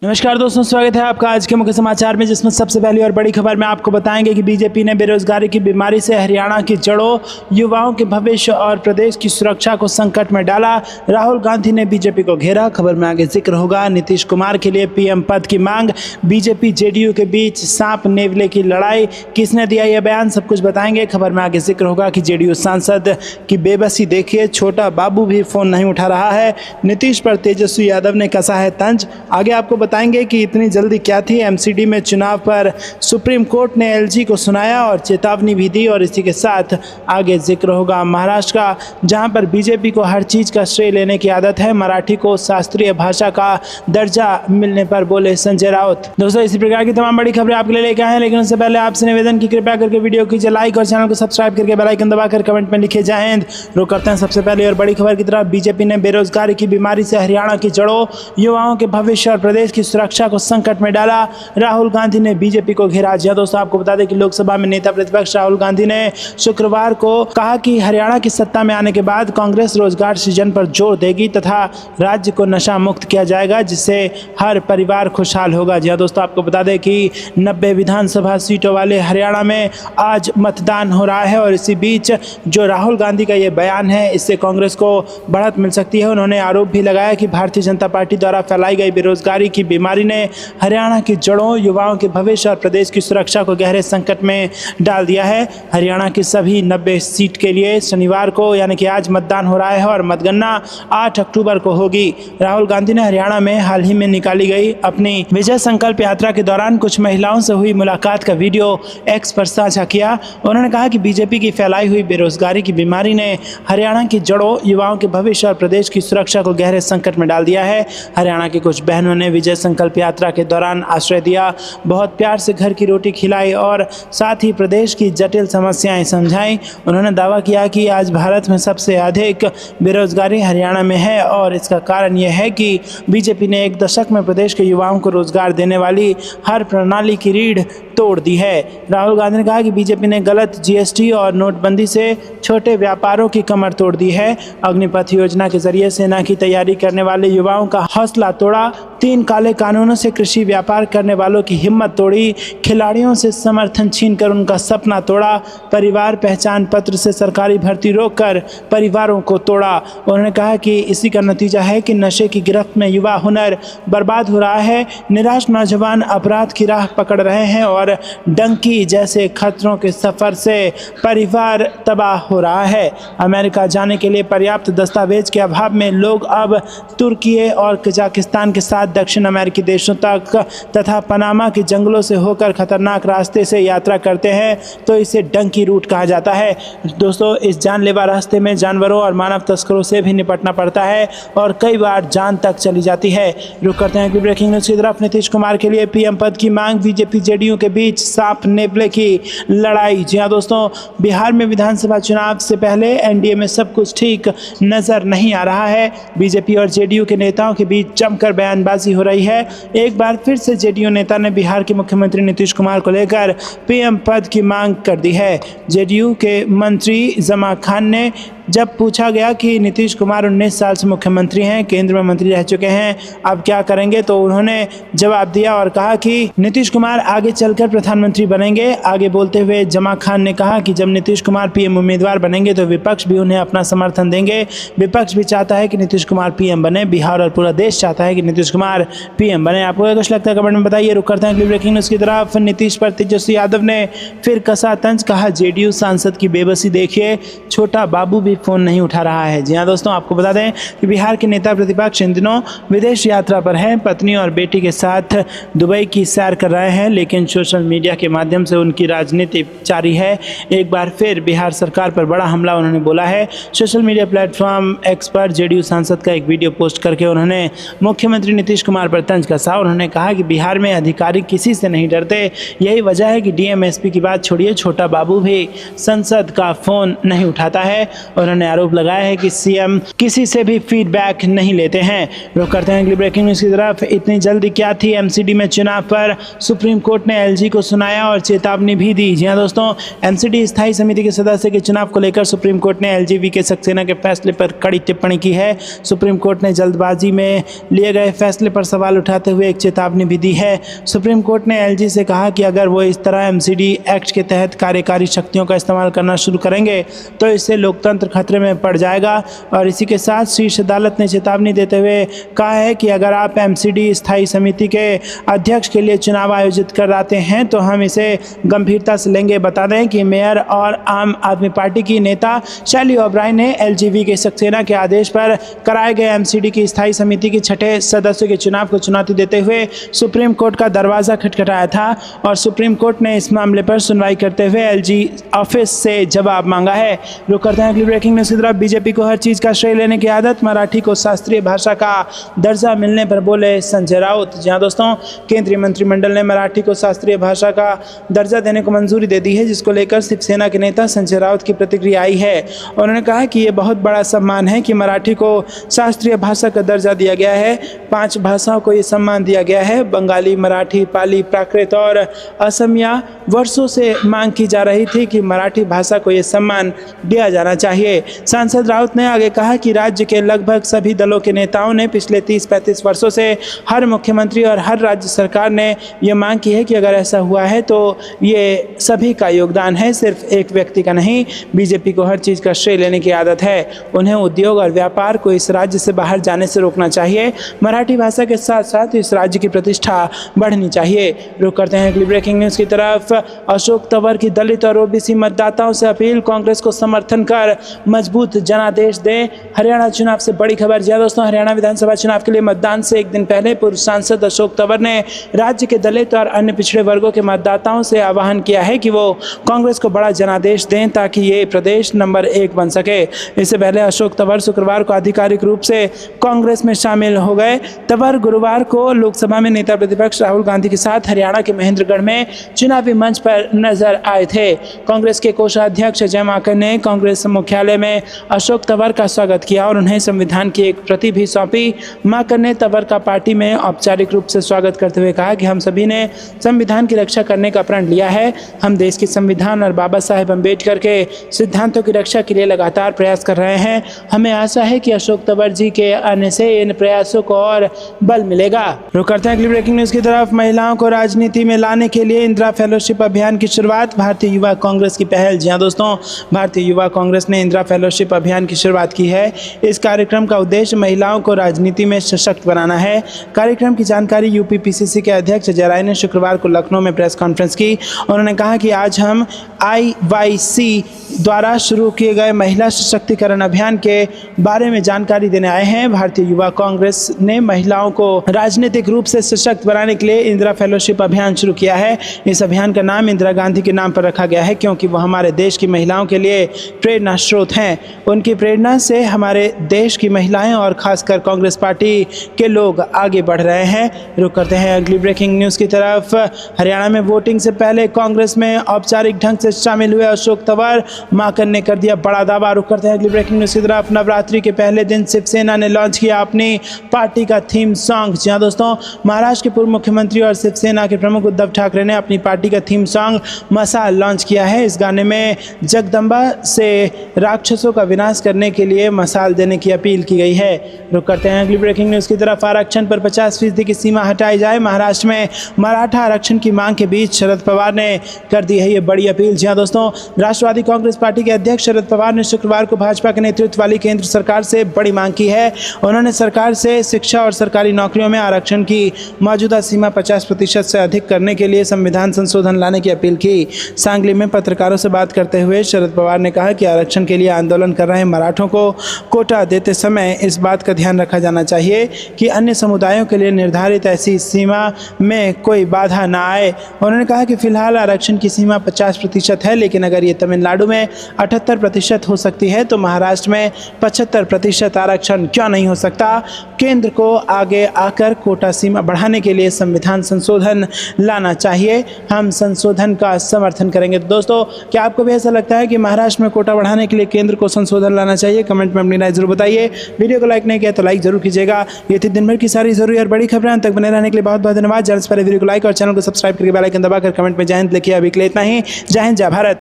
नमस्कार दोस्तों, स्वागत है आपका आज के मुख्य समाचार में, जिसमें सबसे पहली और बड़ी खबर में आपको बताएंगे कि बीजेपी ने बेरोजगारी की बीमारी से हरियाणा की जड़ों, युवाओं के भविष्य और प्रदेश की सुरक्षा को संकट में डाला। राहुल गांधी ने बीजेपी को घेरा। खबर में आगे जिक्र होगा। नीतीश कुमार के लिए पीएम पद की मांग। बीजेपी जेडीयू के बीच सांप नेवले की लड़ाई। किसने दिया यह बयान, सब कुछ बताएंगे। खबर में आगे जिक्र होगा कि जेडीयू सांसद की बेबसी देखिए, छोटा बाबू भी फोन नहीं उठा रहा है। नीतीश पर तेजस्वी यादव ने कसा है तंज। आगे आपको बताएंगे कि इतनी जल्दी क्या थी। एमसीडी में चुनाव पर सुप्रीम कोर्ट ने एलजी को सुनाया और चेतावनी भी दी। और इसी के साथ आगे जिक्र होगा महाराष्ट्र का, जहां पर बीजेपी को हर चीज का श्रेय लेने की आदत है। मराठी को शास्त्रीय भाषा का दर्जा मिलने पर बोले संजय राउत। दोस्तों, इसी प्रकार की तमाम बड़ी खबरें आपके लिए लेकर आए हैं, लेकिन उससे पहले आपसे निवेदन की कृपया करके वीडियो कीजिए लाइक और चैनल को सब्सक्राइब करके बेल आइकन दबाकर कमेंट में लिखे जय हिंद। रुक करते हैं सबसे पहले और बड़ी खबर की तरफ। बीजेपी ने बेरोजगारी की बीमारी से हरियाणा की जड़ों, युवाओं के भविष्य और प्रदेश की सुरक्षा को संकट में डाला। राहुल गांधी ने बीजेपी को घेरा। जी दोस्तों, आपको बता दें कि लोकसभा में नेता प्रतिपक्ष राहुल गांधी ने शुक्रवार को कहा कि हरियाणा की सत्ता में आने के बाद कांग्रेस रोजगार सृजन पर जोर देगी तथा राज्य को नशा मुक्त किया जाएगा, जिससे हर परिवार खुशहाल होगा। जी दोस्तों, आपको बता दें कि 90 विधानसभा सीटों वाले हरियाणा में आज मतदान हो रहा है और इसी बीच जो राहुल गांधी का ये बयान है, इससे कांग्रेस को बढ़त मिल सकती है। उन्होंने आरोप भी लगाया कि भारतीय जनता पार्टी द्वारा फैलाई गई बेरोजगारी की बीमारी ने हरियाणा की जड़ों, युवाओं के भविष्य और प्रदेश की सुरक्षा को गहरे संकट में डाल दिया है। हरियाणा की सभी 90 सीट के लिए शनिवार को यानी कि आज मतदान हो रहा है और मतगणना 8 अक्टूबर को होगी। राहुल गांधी ने हरियाणा में हाल ही में निकाली गई अपनी विजय संकल्प यात्रा के दौरान कुछ महिलाओं से हुई मुलाकात का वीडियो एक्स पर साझा किया। उन्होंने कहा कि बीजेपी की फैलाई हुई बेरोजगारी की बीमारी ने हरियाणा की जड़ों, युवाओं के भविष्य और प्रदेश की सुरक्षा को गहरे संकट में डाल दिया है। हरियाणा की कुछ बहनों ने विजय संकल्प यात्रा के दौरान आश्रय दिया, बहुत प्यार से घर की रोटी खिलाई और साथ ही प्रदेश की जटिल समस्याएं समझाई। उन्होंने दावा किया कि आज भारत में सबसे अधिक बेरोजगारी हरियाणा में है और इसका कारण यह है कि बीजेपी ने एक दशक में प्रदेश के युवाओं को रोजगार देने वाली हर प्रणाली की रीढ़ तोड़ दी है। राहुल गांधी ने कहा कि बीजेपी ने गलत जीएसटी और नोटबंदी से छोटे व्यापारों की कमर तोड़ दी है। अग्निपथ योजना के जरिए सेना की तैयारी करने वाले युवाओं का हौसला तोड़ा। 3 काले कानूनों से कृषि व्यापार करने वालों की हिम्मत तोड़ी। खिलाड़ियों से समर्थन छीनकर उनका सपना तोड़ा। परिवार पहचान पत्र से सरकारी भर्ती रोककर परिवारों को तोड़ा। उन्होंने कहा कि इसी का नतीजा है कि नशे की गिरफ्त में युवा हुनर बर्बाद हो रहा है। निराश नौजवान अपराध की राह पकड़ रहे हैं और डंकी जैसे खतरों के सफर से परिवार तबाह हो रहा है। अमेरिका जाने के लिए पर्याप्त दस्तावेज के अभाव में लोग अब तुर्की और कजाकिस्तान के साथ दक्षिण अमेरिकी देशों तक तथा पनामा के जंगलों से होकर खतरनाक रास्ते से यात्रा करते हैं, तो इसे डंकी रूट कहा जाता है। दोस्तों, इस जानलेवा रास्ते में जानवरों और मानव तस्करों से भी निपटना पड़ता है और कई बार जान तक चली जाती है। रुक करते हैं कि ब्रेकिंग न्यूज की तरफ। नीतीश कुमार के लिए पीएम पद की मांग। बीजेपी जेडीयू के बीच सांप नेवले की लड़ाई। जी हाँ दोस्तों, बिहार में विधानसभा चुनाव से पहले एनडीए में सब कुछ ठीक नजर नहीं आ रहा है। बीजेपी और जेडीयू के नेताओं के बीच जमकर बयानबाजी हो रही है। एक बार फिर से जेडीयू नेता ने बिहार के मुख्यमंत्री नीतीश कुमार को लेकर पीएम पद की मांग कर दी है। जेडीयू के मंत्री जमा खान ने जब पूछा गया कि नीतीश कुमार 19 साल से मुख्यमंत्री हैं, केंद्र में मंत्री रह चुके हैं, अब क्या करेंगे, तो उन्होंने जवाब दिया और कहा कि नीतीश कुमार आगे चलकर प्रधानमंत्री बनेंगे। आगे बोलते हुए जमा खान ने कहा कि जब नीतीश कुमार पीएम उम्मीदवार बनेंगे तो विपक्ष भी उन्हें अपना समर्थन देंगे। विपक्ष भी चाहता है कि नीतीश कुमार पीएम बने, बिहार और पूरा देश चाहता है कि नीतीश कुमार पीएम बने। आपको क्या कुछ लगता है कमेंट में बताइए। रुक करते हैं अगली ब्रेकिंग न्यूज की तरफ। नीतीश पर तेजस्वी यादव ने फिर कसा तंज। कहा जेडीयू सांसद की बेबसी देखिए, छोटा बाबू भी फोन नहीं उठा रहा है। जी हाँ दोस्तों, आपको बता दें कि बिहार के नेता प्रतिपक्ष इन दिनों विदेश यात्रा पर हैं। पत्नी और बेटी के साथ दुबई की सैर कर रहे हैं, लेकिन सोशल मीडिया के माध्यम से उनकी राजनीति जारी है। एक बार फिर बिहार सरकार पर बड़ा हमला उन्होंने बोला है। सोशल मीडिया प्लेटफॉर्म एक्स पर जेडीयू सांसद का एक वीडियो पोस्ट करके उन्होंने मुख्यमंत्री नीतीश कुमार पर तंज कसा। उन्होंने कहा कि बिहार में अधिकारी किसी से नहीं डरते, यही वजह है कि डीएम एसपी की बात छोड़िए, छोटा बाबू भी संसद का फोन नहीं उठाता है। उन्होंने उन्होंने आरोप लगाया है कि सीएम किसी से भी फीडबैक नहीं लेते हैं। रुक करते हैं अगली ब्रेकिंग न्यूज की तरफ। इतनी जल्दी क्या थी, एमसीडी में चुनाव पर सुप्रीम कोर्ट ने एलजी को सुनाया और चेतावनी भी दी। जी हाँ दोस्तों, एमसीडी स्थायी समिति के सदस्य के चुनाव को लेकर सुप्रीम कोर्ट ने एलजी वीके सक्सेना के फैसले पर कड़ी टिप्पणी की है। सुप्रीम कोर्ट ने जल्दबाजी में लिए गए फैसले पर सवाल उठाते हुए एक चेतावनी भी दी है। सुप्रीम कोर्ट ने एलजी से कहा कि अगर वो इस तरह एमसीडी एक्ट के तहत कार्यकारी शक्तियों का इस्तेमाल करना शुरू करेंगे तो इससे लोकतंत्र खतरे में पड़ जाएगा। और इसी के साथ शीर्ष अदालत ने चेतावनी देते हुए कहा है कि अगर आप एमसीडी स्थायी समिति के अध्यक्ष के लिए चुनाव आयोजित कराते हैं तो हम इसे गंभीरता से लेंगे। बता दें कि मेयर और आम आदमी पार्टी की नेता शैली ओब्रायन ने एलजी के सक्सेना के आदेश पर कराए गए एमसीडी की स्थायी समिति के छठे सदस्य के चुनाव को चुनौती देते हुए सुप्रीम कोर्ट का दरवाजा खटखटाया था और सुप्रीम कोर्ट ने इस मामले पर सुनवाई करते हुए एलजी ऑफिस से जवाब मांगा है। रुक करते हैं अगली ब्रेकिंग न्यूज़ की तरफ। बीजेपी को हर चीज का श्रेय लेने की आदत, मराठी को शास्त्रीय भाषा का दर्जा मिलने पर बोले संजय राउत। जहां दोस्तों, केंद्रीय मंत्रिमंडल ने मराठी को शास्त्रीय भाषा का दर्जा देने को मंजूरी दे दी है, जिसको लेकर शिवसेना के नेता संजय राउत की प्रतिक्रिया आई है। उन्होंने कहा कि ये बहुत बड़ा सम्मान है कि मराठी को शास्त्रीय भाषा का दर्जा दिया गया है। 5 भाषाओं को ये सम्मान दिया गया है, बंगाली, मराठी, पाली, प्राकृत और असमिया। वर्षों से मांग की जा रही थी कि मराठी भाषा को ये सम्मान दिया जाना चाहिए। सांसद राउत ने आगे कहा कि राज्य के लगभग सभी दलों के नेताओं ने पिछले 30-35 वर्षों से हर मुख्यमंत्री और हर राज्य सरकार ने ये मांग की है कि अगर ऐसा हुआ है तो ये सभी का योगदान है, सिर्फ एक व्यक्ति का नहीं। बीजेपी को हर चीज़ का श्रेय लेने की आदत है। उन्हें उद्योग और व्यापार को इस राज्य से बाहर जाने से रोकना चाहिए। मराठी भाषा के साथ साथ इस राज्य की प्रतिष्ठा बढ़नी चाहिए। रुक करते हैं अगली ब्रेकिंग न्यूज़ की तरफ। अशोक तंवर की दलित और ओबीसी मतदाताओं से अपील, कांग्रेस को समर्थन कर मजबूत जनादेश दें। हरियाणा चुनाव से बड़ी खबर। जी दोस्तों, हरियाणा विधानसभा चुनाव के लिए मतदान से एक दिन पहले पूर्व सांसद अशोक तंवर ने राज्य के दलित और अन्य पिछड़े वर्गों के मतदाताओं से आह्वान किया है कि वो कांग्रेस को बड़ा जनादेश दें ताकि ये प्रदेश नंबर 1 बन सके। इससे पहले अशोक तंवर शुक्रवार को आधिकारिक रूप से कांग्रेस में शामिल हो गए। तंवर गुरुवार को लोकसभा में नेता प्रतिपक्ष राहुल गांधी के साथ हरियाणा के महेंद्रगढ़ में चुनावी मंच पर नजर आए थे। कांग्रेस के कोषाध्यक्ष अजय माकन ने कांग्रेस मुख्यालय में अशोक तंवर का स्वागत किया और उन्हें संविधान की एक प्रति भी सौंपी। माकन ने तंवर का पार्टी में औपचारिक रूप से स्वागत करते हुए कहा कि हम सभी ने संविधान की रक्षा करने का प्रण लिया है। हम देश के संविधान और बाबा साहेब अम्बेडकर के सिद्धांतों की रक्षा के लिए लगातार प्रयास कर रहे हैं। हमें आशा है कि अशोक तंवर जी के आने से इन प्रयासों को और बल मिलेगा। रुक करते हैं अगली ब्रेकिंग न्यूज की तरफ। महिलाओं को राजनीति में लाने के लिए इंदिरा फेलोशिप अभियान की शुरुआत, भारतीय युवा कांग्रेस की पहल। जी हाँ दोस्तों, भारतीय युवा कांग्रेस ने इंदिरा फेलोशिप अभियान की शुरुआत की है। इस कार्यक्रम का उद्देश्य महिलाओं को राजनीति में सशक्त बनाना है। कार्यक्रम की जानकारी यूपीपीसीसी के अध्यक्ष अजय राय ने शुक्रवार को लखनऊ में प्रेस कॉन्फ्रेंस की। उन्होंने कहा कि आज हम IYC द्वारा शुरू किए गए महिला सशक्तिकरण अभियान के बारे में जानकारी देने आए हैं। भारतीय युवा कांग्रेस ने महिलाओं को राजनीतिक रूप से सशक्त बनाने के लिए इंदिरा फेलोशिप अभियान शुरू किया है। इस अभियान का नाम इंदिरा गांधी के नाम पर रखा गया है क्योंकि वो हमारे देश की महिलाओं के लिए प्रेरणा स्रोत हैं। उनकी प्रेरणा से हमारे देश की महिलाएं और खासकर कांग्रेस पार्टी के लोग आगे बढ़ रहे हैं। रुक करते हैं अगली ब्रेकिंग न्यूज़ की तरफ। हरियाणा में वोटिंग से पहले कांग्रेस में औपचारिक ढंग से शामिल हुए अशोक तंवर, माकन ने कर दिया बड़ा दावा। रुक करते हैं अगली ब्रेकिंग न्यूज़ की तरफ। नवरात्रि के पहले दिन शिवसेना ने लॉन्च किया अपनी पार्टी का थीम सॉन्ग। जी हाँ दोस्तों, महाराष्ट्र के पूर्व मुख्यमंत्री और शिवसेना के प्रमुख उद्धव ठाकरे ने अपनी पार्टी का थीम सॉन्ग मसाल लॉन्च किया है। इस गाने में जगदम्बा से राक्षसों का विनाश करने के लिए मसाल देने की अपील की गई है। रुक करते हैं अगली ब्रेकिंग न्यूज़ की तरफ। आरक्षण पर 50% की सीमा हटाई जाए, महाराष्ट्र में मराठा आरक्षण की मांग के बीच शरद पवार ने कर दी है ये बड़ी अपील। जी हाँ दोस्तों, राष्ट्रवादी कांग्रेस पार्टी के अध्यक्ष शरद पवार ने शुक्रवार को भाजपा के नेतृत्व वाली केंद्र सरकार से बड़ी मांग की है। उन्होंने सरकार से शिक्षा और सरकारी नौकरियों में आरक्षण की मौजूदा सीमा 50% से अधिक करने के लिए संविधान संशोधन लाने की अपील की। सांगली में पत्रकारों से बात करते हुए शरद पवार ने कहा कि आरक्षण के लिए आंदोलन कर रहे मराठों को कोटा देते समय इस बात का ध्यान रखा जाना चाहिए कि अन्य समुदायों के लिए निर्धारित ऐसी सीमा में कोई बाधा ना आए। उन्होंने कहा कि फिलहाल आरक्षण की सीमा 50% है, लेकिन अगर ये तमिलनाडु में 78% हो सकती है तो महाराष्ट्र में 75% आरक्षण क्यों नहीं हो सकता। केंद्र को आगे आकर कोटा सीमा बढ़ाने के लिए संविधान संशोधन लाना चाहिए। हम संशोधन का समर्थन करेंगे। तो दोस्तों, क्या आपको भी ऐसा लगता है कि महाराष्ट्र में कोटा बढ़ाने के लिए केंद्र को संशोधन लाना चाहिए? कमेंट में अपनी राय जरूर बताइए। वीडियो को लाइक नहीं किया तो लाइक जरूर कीजिएगा। ये थी दिन भर की सारी जरूरी और बड़ी खबरें। तक बने रहने के लिए बहुत बहुत धन्यवाद। जल्द से पहले वीडियो को लाइक और चैनल को सब्सक्राइब करके बेल आइकन दबाकर कमेंट में जय हिंद लिखिए। अभी के लिए इतना ही। जय हिंद, जय भारत।